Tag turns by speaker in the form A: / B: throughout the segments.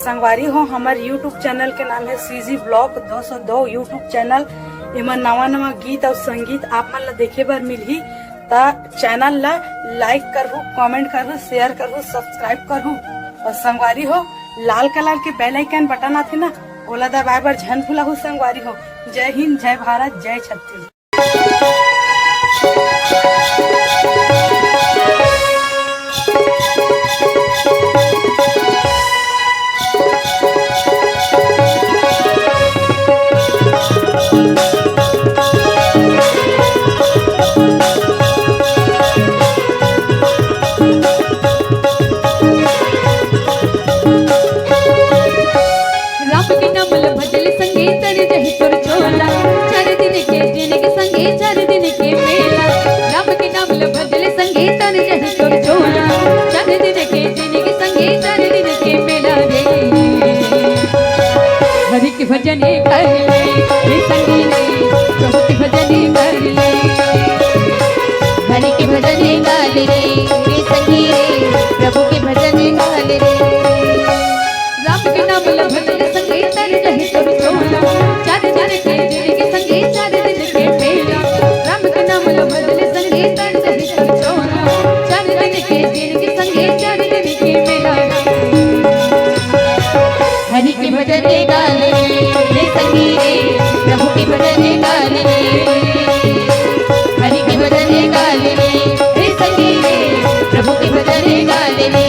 A: संगवारी हो हमार यूट्यूब चैनल के नाम है सीजी ब्लॉग 202 यूट्यूब चैनल। एमा नवा नवा गीत और संगीत आप मन ला देखे बर मिलही। ता चैनल ला लाइक करहु, कमेंट करहु, शेयर करहु, सब्सक्राइब करहु। और संगवारी हो लाल कलर के बेल आइकन बटन आथे ना, ओला दबाए बर झन भूलहु संगवारी हो। जय हिंद, जय भारत, जय छत्तीसगढ़।
B: भजने कर ले संगी ने प्रभु के भजने कर ले, हरि के भजने गाल रे संगी रे प्रभु के भजने गाल रे। राम के नाम ला भजन संगे तर रहे तुम चोला, चार चार के दिन के संगे चार दिन के मेला। राम के नाम ला भजन संगे तर रहे तुम चोला, चार दिन के दिन के संगे चार दिन के मेला। हरि के भजने गाल रे संगी रे प्रभु के भजने गाल रे, हरि के भजने गाल रे संगी रे प्रभु के भजने गाल रे।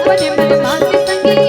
B: अपने मन मांगे संगी